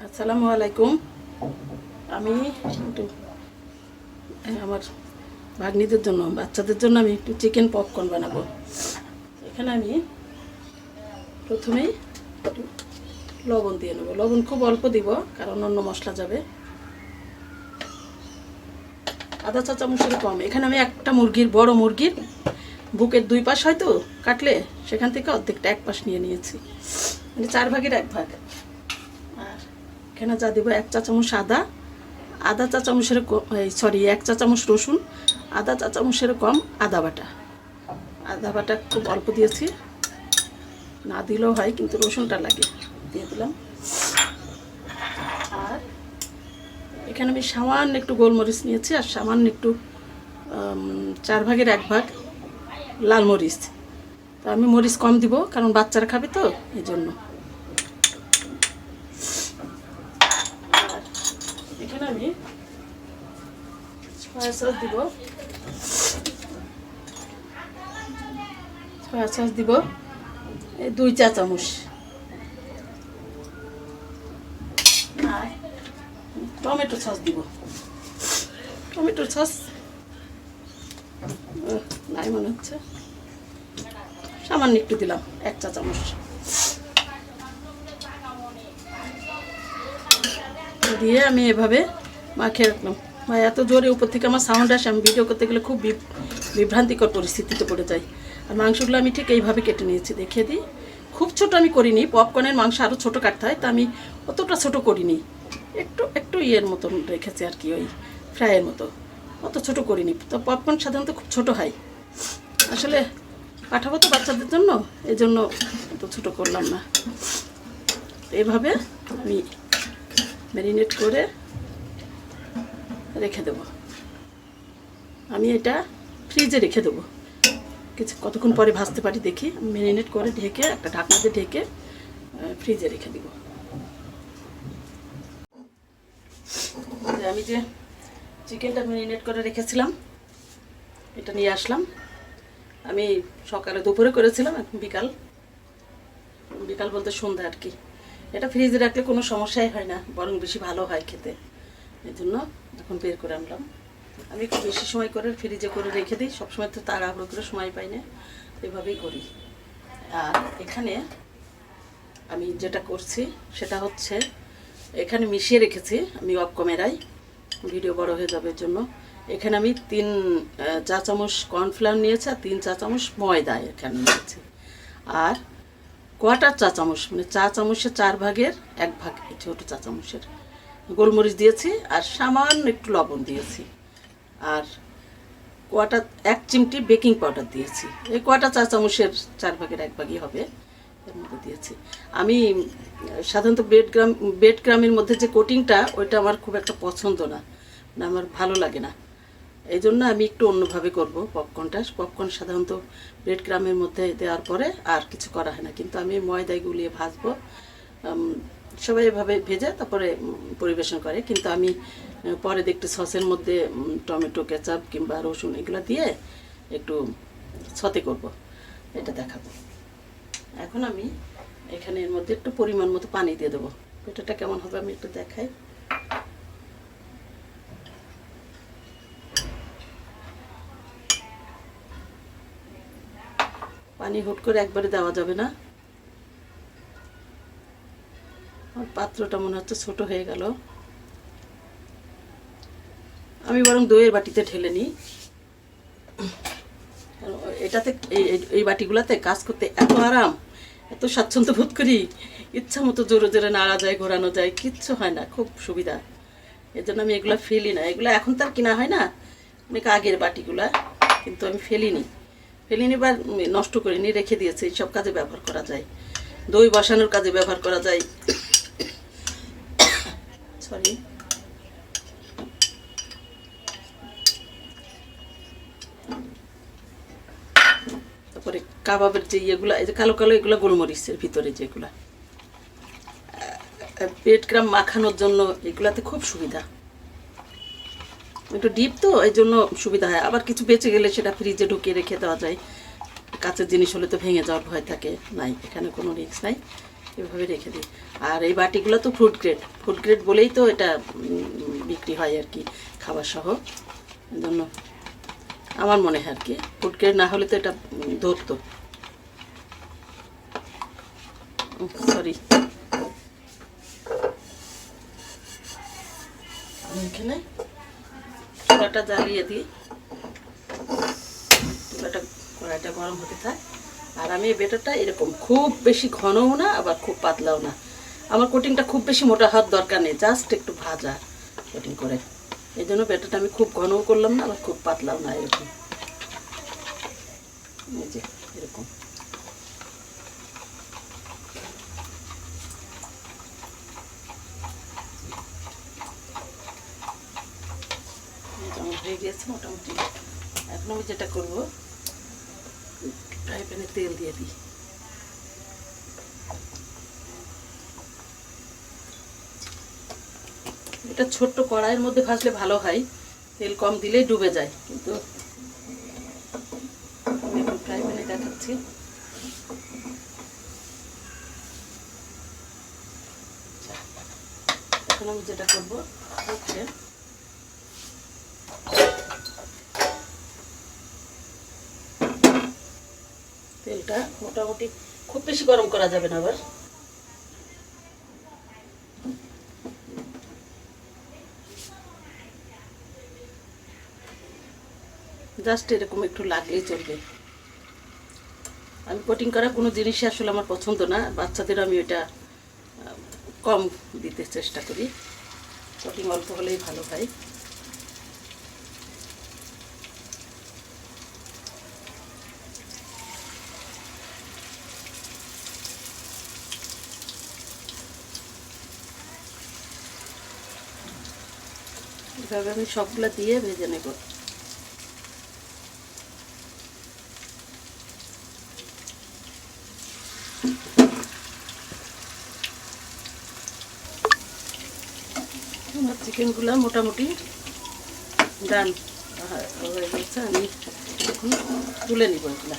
আসসালামু আলাইকুম। আমি একটু আমার ভাগ্নিদের জন্য বাচ্চাদের জন্য আমি একটু চিকেন পপকর্ন বানাবো। এখানে আমি প্রথমেই একটু লবণ দিয়ে নেব। লবণ খুব অল্প দিব কারণ অন্য মশলা যাবে। আধা চা চামচের কম। এখানে আমি একটা বড় মুরগির বুকের 2 পাশ হয়তো কাটলে সেখান থেকে অর্ধেকটা 1 পাশ নিয়ে নিয়েছি, মানে 4 ভাগের 1 ভাগ। আর এখানে যা দেবো 1 চা চামচ আধা চা চামচের 1 চা চামচ রসুন, আধা চা চামচের কম আদা বাটা খুব অল্প দিয়েছি, না দিলেও হয় কিন্তু রসুনটা লাগে, দিয়ে দিলাম। আর এখানে আমি সামান্য একটু গোলমরিচ নিয়েছি আর সামান্য একটু 4 ভাগের 1 ভাগ লাল মরিচ। তো আমি মরিচ কম দিব কারণ বাচ্চারা খাবে তো এই জন্য। আর এখানে আমি সয়া সস দিব, এই 2 চা চামচ। আর টমেটো সস দিব, টমেটোর সস নাই মনে হচ্ছে, সামান্য একটু দিলাম 1 চা চামচ। দিয়ে আমি এভাবে মাখিয়ে রাখলাম। এত জোরে উপর থেকে আমার সাউন্ড আসে, আমি ভিডিও করতে গেলে খুব বিভ্রান্তিকর পরিস্থিতিতে পড়ে যাই। আর মাংসগুলো আমি ঠিক এইভাবে কেটে নিয়েছি, দেখিয়ে দিই। খুব ছোট আমি করিনি, পপকর্নের মাংস আরও ছোটো কাটতে হয়, তা আমি অতটা ছোট করিনি, একটু ইয়ের মতন রেখেছি আর কি, ওই ফ্রাইয়ের মতো, অত ছোট করিনি। তো পপকর্ন সাধারণত খুব ছোট হয়, আসলে পাঠাবো তো বাচ্চাদের জন্য, এই জন্য অত ছোটো করলাম না। এইভাবে আমি ম্যারিনেট করে রেখে দেব। আমি এটা ফ্রিজে রেখে দেবো, কতক্ষণ পরে ভাজতে পারি দেখি। ম্যারিনেট করে ঢেকে একটা ঢাকনা দিয়ে ঢেকে ফ্রিজে রেখে দেব। আমি যে চিকেনটা ম্যারিনেট করে রেখেছিলাম এটা নিয়ে আসলাম। আমি সকালে দুপুরে করেছিলাম, এখন বিকাল বলতে সন্ধ্যা আর কি। এটা ফ্রিজে রাখলে কোনো সমস্যাই হয় না, বরং বেশি ভালো হয় খেতে, এই জন্য এখন বের করে আনলাম। আমি একটু বেশি সময় করে ফ্রিজে করে রেখে দিই, সবসময় তো তাড়াহুড়ো করে সময় পাই না, এভাবেই করি। আর এখানে আমি যেটা করছি সেটা হচ্ছে, এখানে মিশিয়ে রেখেছি আমি অফ ক্যামেরায়, ভিডিও বড় হয়ে যাবে জন্য। এখানে আমি 3 চা চামচ কর্নফ্লাওয়ার নিয়েছি আর 3 চা চামচ ময়দা এখানে নিয়েছি। আর কোয়ার্টার চা চামচ, মানে চা চামচের 4 ভাগের 1 ভাগ ছোটো চা চামচের গোলমরিচ দিয়েছি, আর সামান্য একটু লবণ দিয়েছি, আর 1 চিমটি বেকিং পাউডার দিয়েছি। এই কোয়ার্টার চা চামচের 4 ভাগের 1 ভাগই হবে, এর মধ্যে দিয়েছি। আমি সাধারণত ব্রেড ক্রামের মধ্যে যে কোটিংটা, ওইটা আমার খুব একটা পছন্দ না, মানে আমার ভালো লাগে না, এই জন্য আমি একটু অন্যভাবে করব পপকর্ন সাধারণত ব্রেড ক্রামের মধ্যে দেওয়ার পরে আর কিছু করা হয় না, কিন্তু আমি ময়দায় গুলিয়ে ভাজবো। সবাই এভাবে ভেজে তারপরে পরিবেশন করে, কিন্তু আমি পরে দেখতে সসের মধ্যে টমেটো কেচাপ কিংবা রসুন এগুলো দিয়ে একটু সতে করব, এটা দেখাবো। এখন আমি এখানে এর মধ্যে একটু পরিমাণ মতো পানি দিয়ে দেবো। এটা কেমন হবে আমি একটু দেখাই। পানি হুট করে একবারে দেওয়া যাবে না, আর পাত্রটা মনে হচ্ছে ছোট হয়ে গেল। আমি বরং দইয়ের বাটিতে ঢেলে নিই। এটাতে এই বাটিগুলোতে কাজ করতে এত আরাম, এত স্বাচ্ছন্দ্য বোধ করি, ইচ্ছা মতো জোরে জোরে নাড়া যায়, ঘোরানো যায়, কিচ্ছু হয় না, খুব সুবিধা। এই জন্য আমি এগুলো ফেলি না। এগুলো এখন তার কিনা হয় না, অনেক আগের বাটিগুলা, কিন্তু আমি ফেলিনি বা নষ্ট করিনি, রেখে দিয়েছি। সব কাজে ব্যবহার করা যায়, দই বসানোর কাজে ব্যবহার করা যায়, সরি। তারপরে কাবাবের যে ইয়েগুলো, এই যে কালো কালো এগুলো গোলমরিচের ভিতরে যেগুলো, ব্রেড ক্রাম মাখানোর জন্য এগুলাতে খুব সুবিধা। একটু ডিপ তো এই জন্য সুবিধা হয়। আবার কিছু বেঁচে গেলে সেটা ফ্রিজে ঢুকিয়ে রেখে দেওয়া যায়, কাঁচের জিনিস হলে তো ভেঙে যাওয়ার ভয় থাকে, নাই এখানে কোনো রিস্ক নাই। এভাবে রেখে দিই। আর এই বাটিগুলো তো ফুড গ্রেড বলেই তো এটা বিক্রি হয় আর কি, খাবার সহ। এই জন্য আমার মনে হয় আর কি, ফুড গ্রেড না হলে তো এটা ধরতো। সরি, আমি এখানে চুলাটা জ্বালিয়ে দিই, চুলাটা কড়াইটা গরম হতে থাক। আর আমি এই বেটারটা এরকম খুব বেশি ঘনও না আবার খুব পাতলাও না। আমার কোটিংটা খুব বেশি মোটা হওয়ার দরকার নেই, জাস্ট একটু ভাজা কোটিং করে। এই জন্য বেটারটা আমি খুব ঘনও করলাম না আবার খুব পাতলাও না, এরকম এই যে এরকম। আমার হয়ে গেছে মোটামুটি। এখন আমি যেটা করবো, ফ্রাই প্যানে তেল দিয়ে দিই। এটা ছোট্ট কড়াইয়ের মধ্যে ভাজলে ভালো হয়, তেল কম দিলেই ডুবে যায়। কিন্তু আমি এখন ফ্রাই প্যানে দেখাচ্ছি। এখন আমি যেটা করবো হচ্ছে তেলটা মোটামুটি খুব বেশি গরম করা যাবে না, আবার জাস্ট এরকম একটু লাগলেই চলবে। আমি কোটিং করা কোনো জিনিসই আসলে আমার পছন্দ না, বাচ্চাদের আমি ওইটা কম দিতে চেষ্টা করি, কোটিং অল্প হলেই ভালো হয়। এভাবে আমি সবগুলো দিয়ে ভেজে নেব। আমার চিকেনগুলো মোটামুটি ডান হয়ে গেছে, আমি এখন তুলে নিব। এগুলো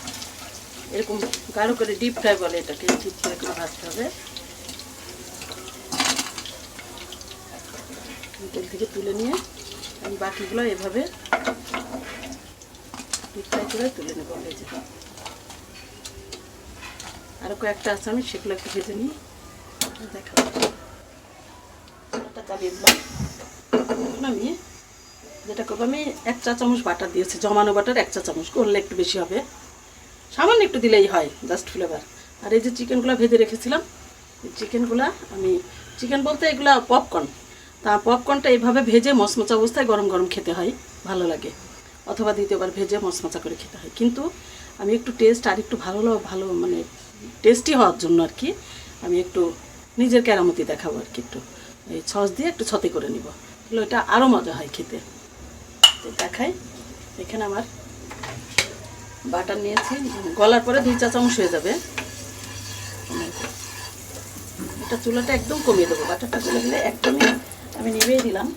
এরকম গাঢ় করে ডিপ ফ্রাই বলে এটাকে, ঠিক করে করে ভাজতে হবে। তেল থেকে তুলে নিয়ে আমি বাকিগুলো এভাবে ডিপ ফ্রাই করে তুলে নেব ভেজে। আরও কয়েকটা আছে, আমি সেগুলো একটু ভেজে নিই, দেখাবো। চালিয়ে দিলাম। এখন আমি যেটা করবো, আমি 1 চা চামচ বাটার দিয়েছি, জমানো বাটার 1 চা চামচ, করলে একটু বেশি হবে, সামান্য একটু দিলেই হয়, জাস্ট ফ্লেভার। আর এই যে চিকেনগুলো ভেজে রেখেছিলাম, এই চিকেনগুলো আমি, চিকেন বলতে এগুলো পপকর্ন, তা পপকর্নটা এইভাবে ভেজে মচমচা অবস্থায় গরম গরম খেতে হয়, ভালো লাগে। অথবা দ্বিতীয়বার ভেজে মচমচা করে খেতে হয়। কিন্তু আমি একটু টেস্ট আর একটু ভালো মানে টেস্টি হওয়ার জন্য আর কি, আমি একটু নিজের কেরামতি দেখাবো আর কি, একটু এই সস দিয়ে একটু ছতে করে নিব, তাহলে এটা আরও মজা হয় খেতে। দেখাই, এখানে আমার বাটার নিয়েছি, গলার পরে 2 চা চামচ হয়ে যাবে। এটা চুলাটা একদম কমিয়ে দেবো, বাটারটা চলে গেলে একদমই আমি নেমেই দিলাম,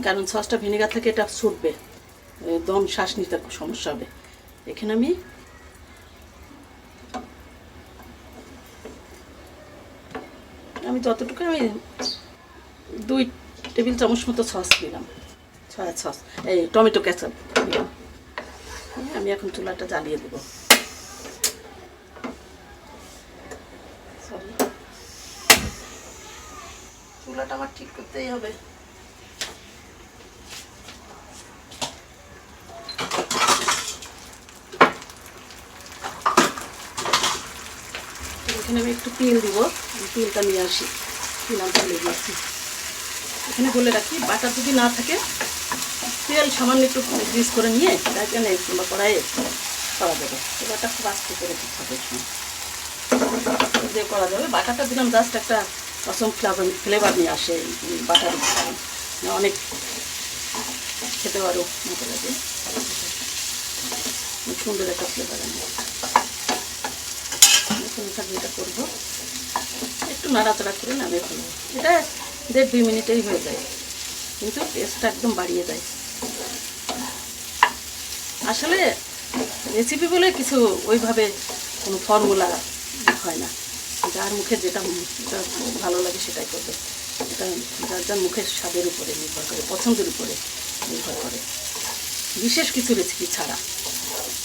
কারণ সসটা ভিনেগার থেকে এটা ছুটবে, দম শ্বাস নিতে সমস্যা হবে। এখানে আমি যতটুকু, আমি 2 টেবিল চামচ মতো সস দিলাম, সয়া সস, এই টমেটো কেচাপ দিলাম। আমি এখন চুলাটা জ্বালিয়ে দেবো। সরি, চুলাটা আমার ঠিক করতেই হবে। এখানে আমি একটু তেল দিব, তেলটা নিয়ে আসি, তেল আমি ফেলে দিয়েছি। এখানে বলে রাখি, বাটার যদি না থাকে তেল সামান্য একটু গ্রিস করে নিয়ে এখানে কিংবা কড়াইয়ে করা যাবে। এবারটা খুব আস্তে করে দিতে হবে, যে করা যাবে। বাটারটা দিলাম জাস্ট একটা অসম ফ্লেভার নিয়ে আসে বাটার, অনেক খেতে আরও মতো লাগে, সুন্দর একটা ফ্লেভার আনে। যেটা করবো একটু নাড়াচাড়া করে নামিয়ে ফেলবো, এটা 1.5-2 মিনিটেই হয়ে যায়, কিন্তু টেস্টটা একদম বাড়িয়ে দেয়। আসলে রেসিপি বলে কিছু ওইভাবে কোনো ফর্মুলা হয় না, যার মুখে যেটা ভালো লাগে সেটাই করবে। এটা যার যার মুখের স্বাদের উপরে নির্ভর করে, পছন্দের উপরে নির্ভর করে। বিশেষ কিছু রেসিপি ছাড়া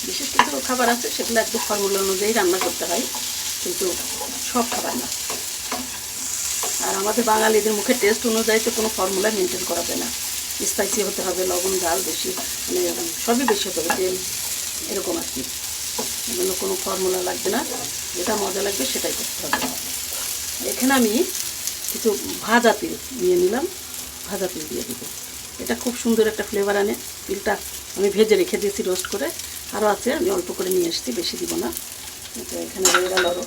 বিশেষ কিছু খাবার আছে সেগুলো একদম ফর্মুলা অনুযায়ী রান্না করতে হয়, কিন্তু সব খাবার না। আর আমাদের বাঙালিদের মুখে টেস্ট অনুযায়ী তো কোনো ফর্মুলা মেনটেন করা যায় না। স্পাইসি হতে হবে, লবণ ঝাল বেশি, মানে সবই বেশি হতে হবে, তেল, এরকম আর কি। এজন্য কোনো ফর্মুলা লাগবে না, যেটা মজা লাগবে সেটাই করতে হবে। এখানে আমি কিছু ভাজা তিল নিয়ে নিলাম, ভাজা তিল দিয়ে দেবো। এটা খুব সুন্দর একটা ফ্লেভার আনে। তিলটা আমি ভেজে রেখে দিয়েছি রোস্ট করে, আরও আছে, আমি অল্প করে নিয়ে এসেছি, বেশি দিব না। তো এখানে রয়ে গেল আরও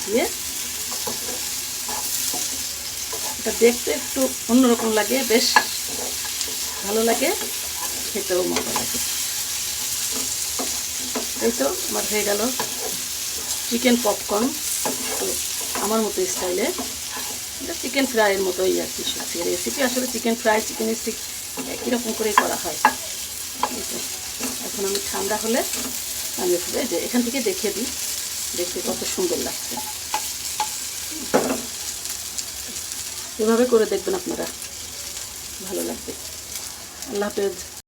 দিয়ে, এটা দেখতে একটু অন্যরকম লাগে, বেশ ভালো লাগে, খেতেও মজা লাগে। এই তো আমার হয়ে গেল চিকেন পপকর্ন, তো আমার মতো স্টাইলে। এটা চিকেন ফ্রাইয়ের মতোই আর কি, সত্যি রেসিপি আসলে চিকেন ফ্রাই, চিকেন স্টিক একই রকম করেই করা হয়। এখন আমি ঠান্ডা হলে আমি যে এখান থেকে দেখিয়ে দিই, দেখতে কত সুন্দর লাগছে। এভাবে করে দেখবেন আপনারা, ভালো লাগবে। আল্লাহ হাফেজ।